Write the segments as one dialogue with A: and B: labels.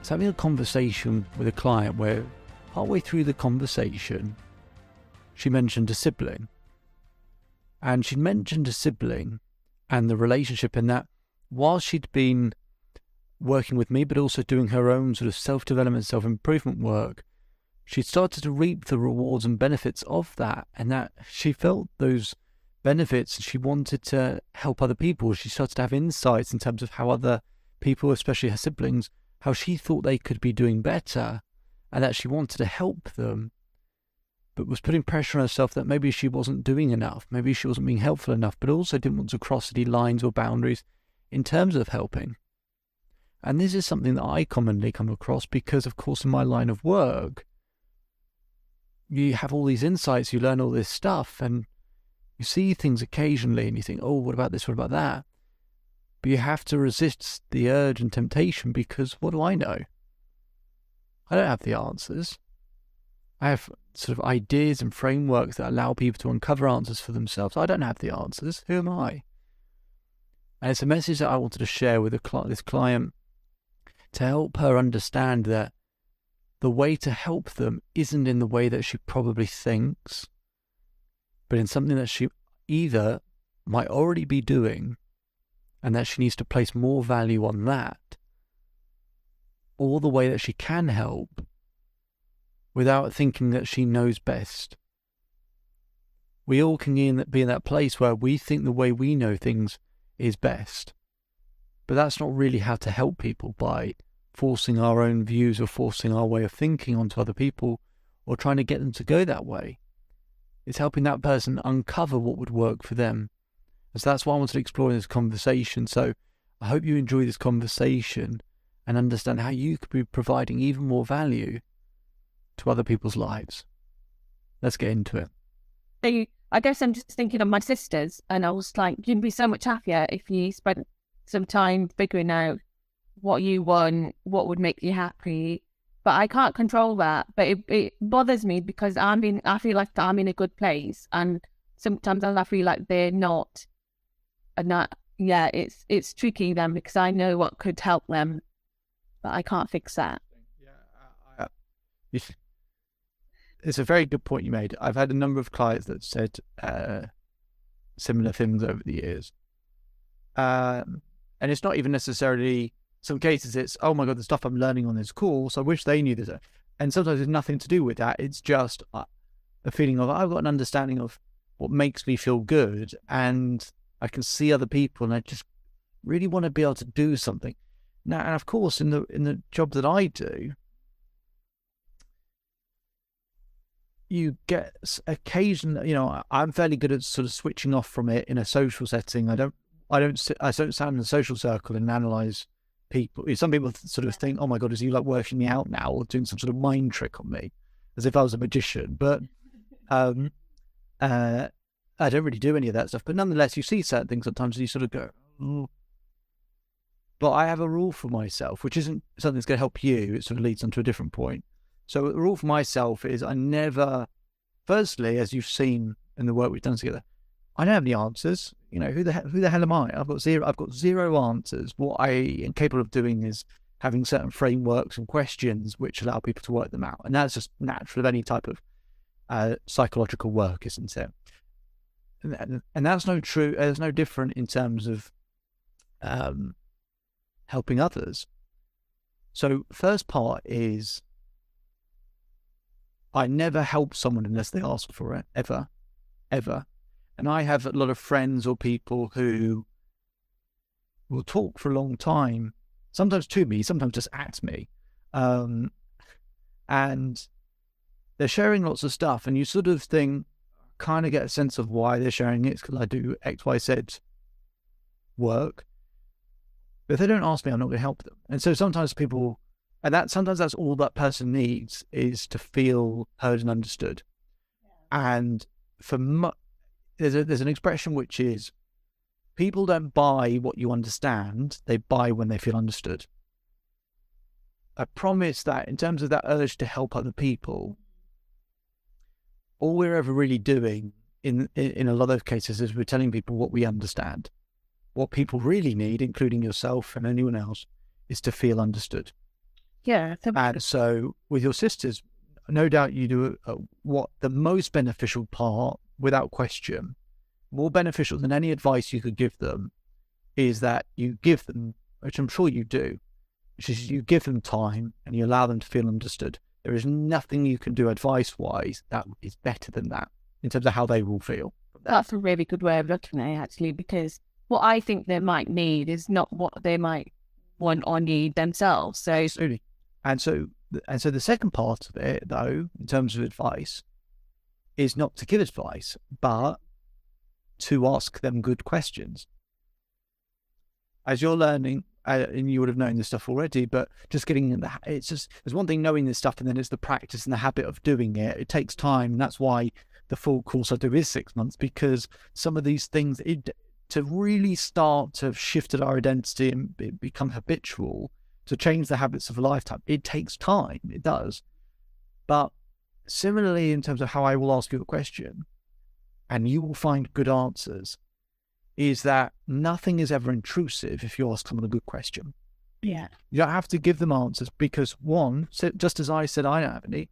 A: was having a conversation with a client where partway through the conversation, she mentioned a sibling. And she'd mentioned a sibling and the relationship in that while she'd been working with me, but also doing her own sort of self-development, self-improvement work, she'd started to reap the rewards and benefits of that, and that she felt those benefits and she wanted to help other people. She started to have insights in terms of how other people, especially her siblings, how she thought they could be doing better, and that she wanted to help them, but was putting pressure on herself that maybe she wasn't doing enough, maybe she wasn't being helpful enough, but also didn't want to cross any lines or boundaries in terms of helping. And this is something that I commonly come across because, of course, in my line of work, you have all these insights, you learn all this stuff, and you see things occasionally and you think, oh, what about this, what about that? But you have to resist the urge and temptation because what do I know? I don't have the answers. I have sort of ideas and frameworks that allow people to uncover answers for themselves. I don't have the answers. Who am I? And it's a message that I wanted to share with this client to help her understand that the way to help them isn't in the way that she probably thinks, but in something that she either might already be doing and that she needs to place more value on that, or the way that she can help without thinking that she knows best. We all can be in that place where we think the way we know things is best, but that's not really how to help people, by forcing our own views or forcing our way of thinking onto other people or trying to get them to go that way. It's helping that person uncover what would work for them. And so that's why I wanted to explore in this conversation. So I hope you enjoy this conversation and understand how you could be providing even more value to other people's lives. Let's get into it.
B: So I guess I'm just thinking of my sisters, and I was like, you'd be so much happier if you spent some time figuring out what you want, what would make you happy. But I can't control that. But it bothers me because I feel like I'm in a good place, and sometimes I feel like they're not. And that, yeah, it's tricky then because I know what could help them, but I can't fix that.
A: Yeah, it's a very good point you made. I've had a number of clients that said similar things over the years, and it's not even necessarily. Some cases it's, oh my God, the stuff I'm learning on this course, I wish they knew this. And sometimes it's nothing to do with that. It's just a feeling of, I've got an understanding of what makes me feel good, and I can see other people, and I just really want to be able to do something. Now, and of course, in the job that I do, you get occasionally, I'm fairly good at sort of switching off from it in a social setting. I don't stand in the social circle and analyze people. Some people sort of think, oh my God, is he like working me out now or doing some sort of mind trick on me as if I was a magician? But I don't really do any of that stuff. But nonetheless, you see certain things sometimes and you sort of go, oh. But I have a rule for myself, which isn't something that's going to help you. It sort of leads on to a different point. So the rule for myself is I never, firstly, as you've seen in the work we've done together, I don't have any answers. Who the hell am I? I've got zero answers. What I am capable of doing is having certain frameworks and questions which allow people to work them out. And that's just natural of any type of psychological work, isn't it? And that's there's no different in terms of helping others. So first part is I never help someone unless they ask for it, ever. And I have a lot of friends or people who will talk for a long time, sometimes to me, sometimes just at me. And they're sharing lots of stuff, and you sort of kind of get a sense of why they're sharing it. It's because I do X, Y, Z work. But if they don't ask me, I'm not going to help them. And so sometimes sometimes that's all that person needs, is to feel heard and understood. And there's an expression which is, people don't buy what you understand, they buy when they feel understood. I promise that in terms of that urge to help other people, all we're ever really doing in a lot of cases is we're telling people what we understand. What people really need, including yourself and anyone else, is to feel understood.
B: Yeah.
A: And so with your sisters, no doubt you do what the most beneficial part, without question, more beneficial than any advice you could give them, is that you give them, which I'm sure you do, which is you give them time and you allow them to feel understood. There is nothing you can do advice-wise that is better than that in terms of how they will feel.
B: That's a really good way of looking at it, actually, because what I think they might need is not what they might want or need themselves. So
A: Absolutely. And so the second part of it, though, in terms of advice, is not to give advice, but to ask them good questions. As you're learning, and you would have known this stuff already, but just getting in it's just, there's one thing knowing this stuff, and then it's the practice and the habit of doing it. It takes time, and that's why the full course I do is 6 months, because some of these things, to really start to have shifted our identity and become habitual, to change the habits of a lifetime, it takes time. It does. But similarly, in terms of how I will ask you a question, and you will find good answers, is that nothing is ever intrusive if you ask someone a good question.
B: yeah,
A: You don't have to give them answers because, one, just as I said, I don't have any,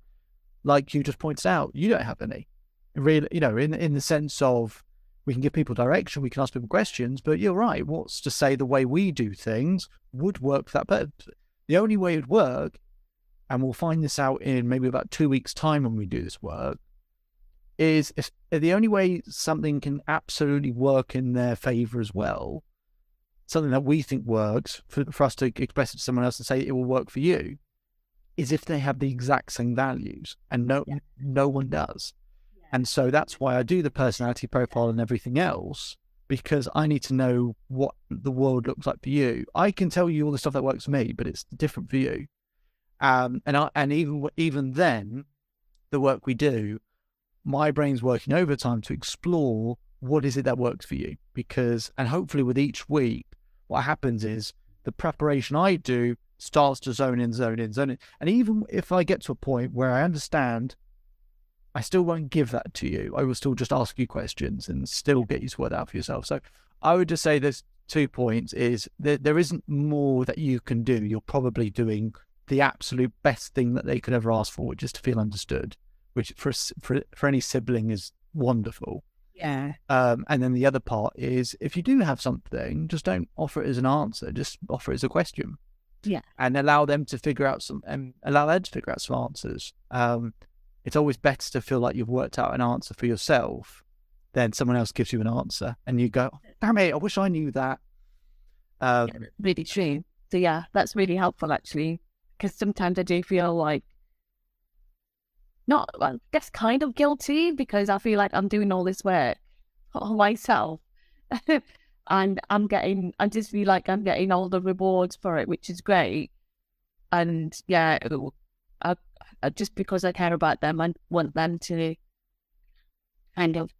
A: like you just pointed out, you don't have any. Really, in the sense of, we can give people direction, we can ask people questions, but you're right, what's to say the way we do things would work for that? But the only way it would work, and we'll find this out in maybe about 2 weeks' time when we do this work, is if the only way something can absolutely work in their favor as well, something that we think works for us to express it to someone else and say it will work for you, is if they have the exact same values, and no one does. And so that's why I do the personality profile and everything else, because I need to know what the world looks like for you. I can tell you all the stuff that works for me, but it's different for you. And even then, the work we do, my brain's working overtime to explore what is it that works for you. And hopefully with each week, what happens is the preparation I do starts to zone in. And even if I get to a point where I understand, I still won't give that to you. I will still just ask you questions and still get you to work out for yourself. So I would just say there's 2 points, is that there isn't more that you can do. You're probably doing the absolute best thing that they could ever ask for, which is to feel understood, which for any sibling is wonderful.
B: yeah,
A: And then the other part is, if you do have something, just don't offer it as an answer, just offer it as a question.
B: Yeah.
A: And allow them to figure out some answers. It's always better to feel like you've worked out an answer for yourself than someone else gives you an answer and you go, damn it, I wish I knew that.
B: Really true. So yeah, that's really helpful, actually, because sometimes I do feel like, not, I guess, kind of guilty, because I feel like I'm doing all this work for myself. And I just feel like I'm getting all the rewards for it, which is great. And yeah, just because I care about them, I want them to kind of,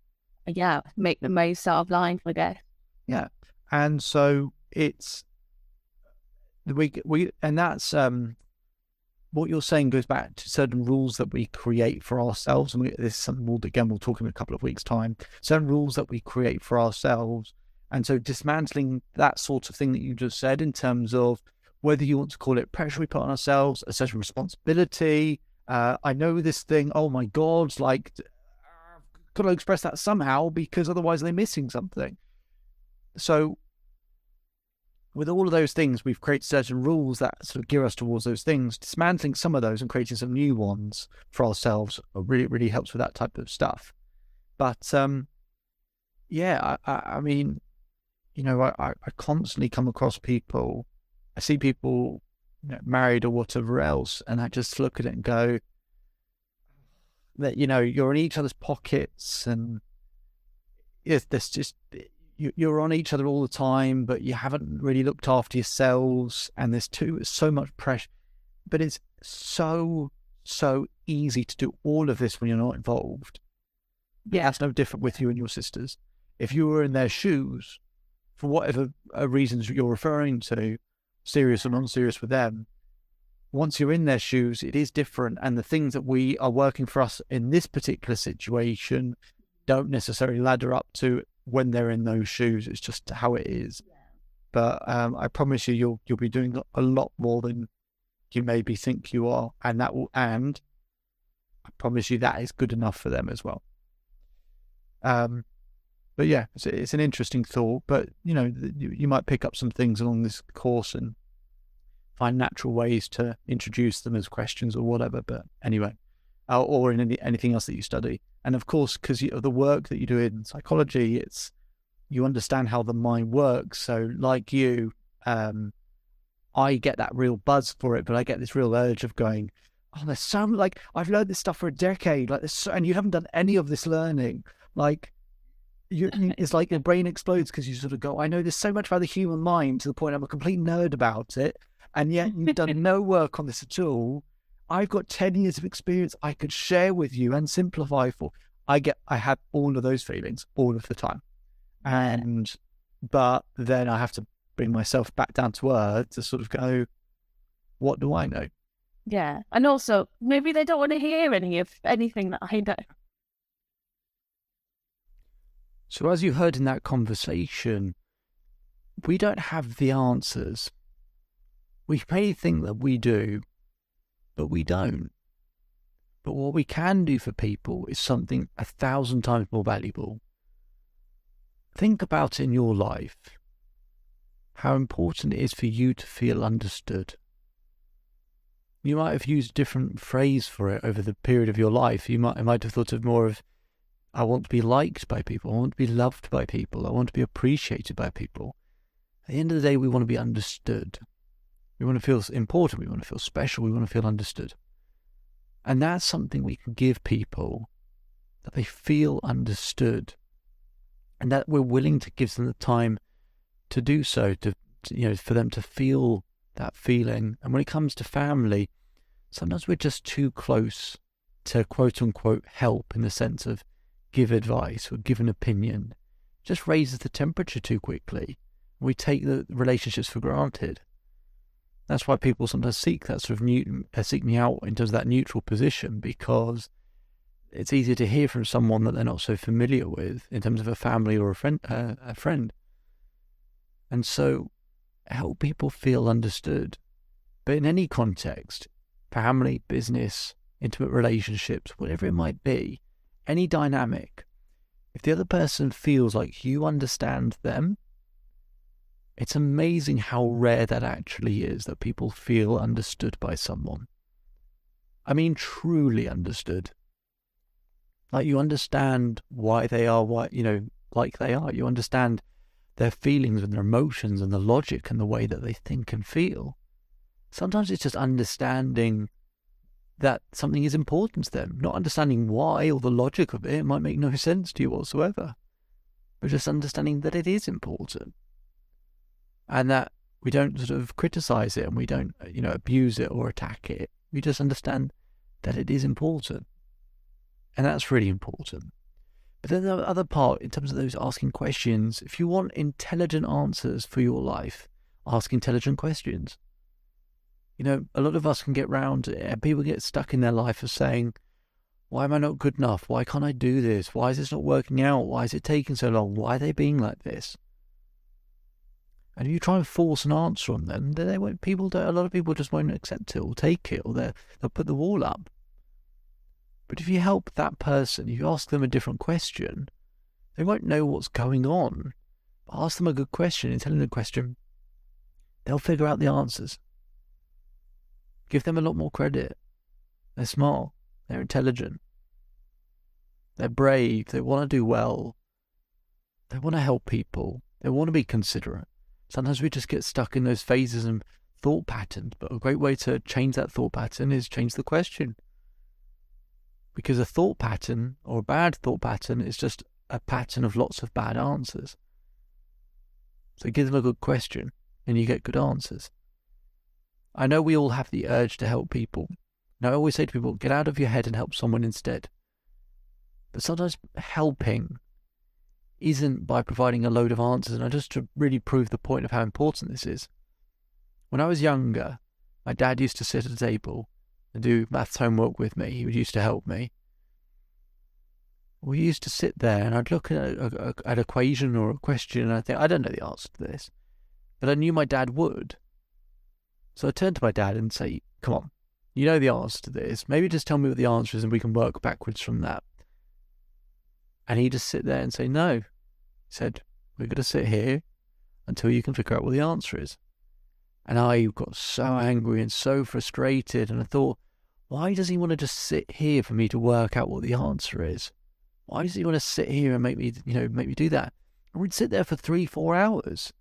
B: make the most out of life, I guess.
A: Yeah. And so it's, and that's, what you're saying goes back to certain rules that we create for ourselves. And this is something we'll talk in a couple of weeks' time, certain rules that we create for ourselves. And so dismantling that sort of thing that you just said, in terms of whether you want to call it pressure we put on ourselves, a certain responsibility. I know this thing, oh my God, like, got to express that somehow because otherwise they're missing something. So with all of those things, we've created certain rules that sort of gear us towards those things. Dismantling some of those and creating some new ones for ourselves really, really helps with that type of stuff. But I mean, I constantly come across people. I see people married or whatever else, and I just look at it and go, that you're in each other's pockets, and there's just, you're on each other all the time, but you haven't really looked after yourselves, and there's so much pressure. But it's so easy to do all of this when you're not involved.
B: Yeah,
A: that's no different with you and your sisters. If you were in their shoes, for whatever reasons you're referring to, serious or non-serious with them, once you're in their shoes, it is different. And the things that we are working for us in this particular situation don't necessarily ladder up to when they're in those shoes. It's just how it is. Yeah. But I promise you'll be doing a lot more than you maybe think you are, and I promise you that is good enough for them as well. But yeah, it's an interesting thought. But you might pick up some things along this course and find natural ways to introduce them as questions or whatever. But anyway, or in anything else that you study. And of course, because of the work that you do in psychology, you understand how the mind works. So like you, I get that real buzz for it, but I get this real urge of going, oh, there's so, like, I've learned this stuff for a decade, like, and you haven't done any of this learning. Like, it's like your brain explodes because you sort of go, I know there's so much about the human mind to the point I'm a complete nerd about it, and yet you've done no work on this at all. I've got 10 years of experience I could share with you and simplify for. I have all of those feelings all of the time. But then I have to bring myself back down to earth to sort of go, what do I know?
B: Yeah. And also, maybe they don't want to hear anything that I know.
A: So as you heard in that conversation, we don't have the answers. We may think that we do, but we don't. But what we can do for people is something 1,000 times more valuable. Think about in your life how important it is for you to feel understood. You might have used a different phrase for it over the period of your life. You might have thought of more of, I want to be liked by people. I want to be loved by people. I want to be appreciated by people. At the end of the day, we want to be understood. We want to feel important. We want to feel special. We want to feel understood. And that's something we can give people, that they feel understood, and that we're willing to give them the time to do so, for them to feel that feeling. And when it comes to family, sometimes we're just too close to quote unquote help, in the sense of give advice or give an opinion. It just raises the temperature too quickly. We take the relationships for granted. That's why people sometimes seek that sort of seek me out in terms of that neutral position, because it's easier to hear from someone that they're not so familiar with in terms of a family or a friend. And so help people feel understood. But in any context, family, business, intimate relationships, whatever it might be, any dynamic, if the other person feels like you understand them, it's amazing how rare that actually is, that people feel understood by someone. I mean, truly understood. Like, you understand why they are like they are. You understand their feelings and their emotions and the logic and the way that they think and feel. Sometimes it's just understanding that something is important to them, not understanding why or the logic of it. It might make no sense to you whatsoever, but just understanding that it is important. And that we don't sort of criticize it and we don't, abuse it or attack it. We just understand that it is important. And that's really important. But then the other part, in terms of those asking questions, if you want intelligent answers for your life, ask intelligent questions. A lot of us can get round, people get stuck in their life of saying, why am I not good enough? Why can't I do this? Why is this not working out? Why is it taking so long? Why are they being like this? And if you try and force an answer on them, then a lot of people just won't accept it or take it, or they'll put the wall up. But if you help that person, if you ask them a different question, they won't know what's going on. But ask them a good question, intelligent question, they'll figure out the answers. Give them a lot more credit. They're smart, they're intelligent, they're brave, they want to do well, they want to help people, they want to be considerate. Sometimes we just get stuck in those phases and thought patterns, but a great way to change that thought pattern is change the question. Because a thought pattern, or a bad thought pattern, is just a pattern of lots of bad answers. So give them a good question and you get good answers. I know we all have the urge to help people. And I always say to people, get out of your head and help someone instead. But sometimes helping isn't by providing a load of answers. And just to really prove the point of how important this is, when I was younger, my dad used to sit at a table and do maths homework with me. He used to help me. We used to sit there and I'd look at an equation or a question and I'd think, I don't know the answer to this. But I knew my dad would. So I turned to my dad and say, come on, you know the answer to this. Maybe just tell me what the answer is and we can work backwards from that. And he just sit there and say, no. He said, we're going to sit here until you can figure out what the answer is. And I got so angry and so frustrated. And I thought, why does he want to just sit here for me to work out what the answer is? Why does he want to sit here and make me do that? And we'd sit there for 3-4 hours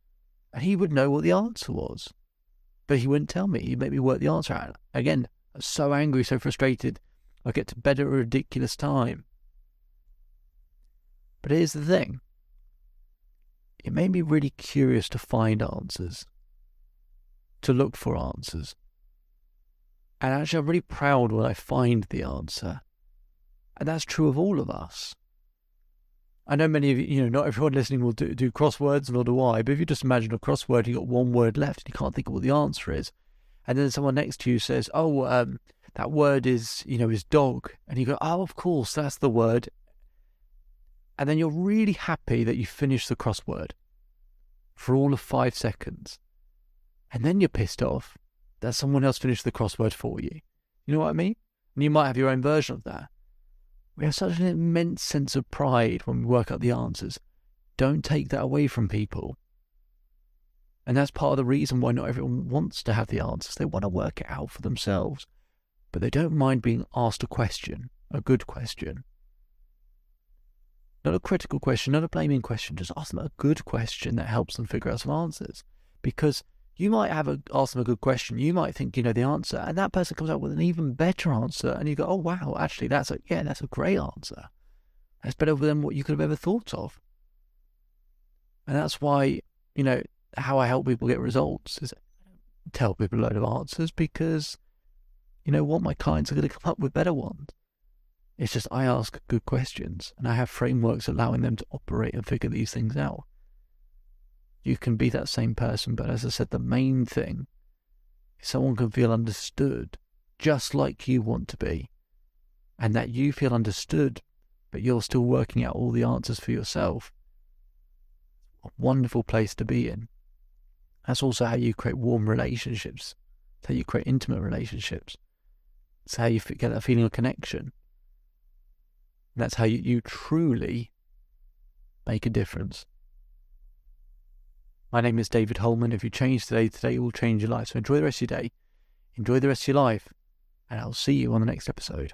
A: and he would know what the answer was. But he wouldn't tell me. He'd make me work the answer out. Again, I was so angry, so frustrated. I get to bed at a ridiculous time. But here's the thing. It made me really curious to find answers, to look for answers. And actually, I'm really proud when I find the answer. And that's true of all of us. I know many of you, not everyone listening will do crosswords, nor do I, but if you just imagine a crossword, you've got one word left and you can't think of what the answer is. And then someone next to you says, that word is dog. And you go, oh, of course, that's the word. And then you're really happy that you finished the crossword for all of 5 seconds. And then you're pissed off that someone else finished the crossword for you. You know what I mean? And you might have your own version of that. We have such an immense sense of pride when we work out the answers. Don't take that away from people. And that's part of the reason why not everyone wants to have the answers. They want to work it out for themselves. But they don't mind being asked a question, a good question. Not a critical question, not a blaming question. Just ask them a good question that helps them figure out some answers. Because you might ask them a good question. You might think you know the answer, and that person comes up with an even better answer, and you go, "Oh wow, actually, that's a great answer. That's better than what you could have ever thought of." And that's why how I help people get results is tell people a load of answers, because what, my clients are going to come up with better ones. It's just I ask good questions, and I have frameworks allowing them to operate and figure these things out. You can be that same person, but as I said, the main thing is someone can feel understood just like you want to be, and that you feel understood, but you're still working out all the answers for yourself. A wonderful place to be in. That's also how you create warm relationships. It's how you create intimate relationships. It's how you get that feeling of connection. And that's how you truly make a difference. My name is David Holman. If you change today will change your life. So enjoy the rest of your day, enjoy the rest of your life, and I'll see you on the next episode.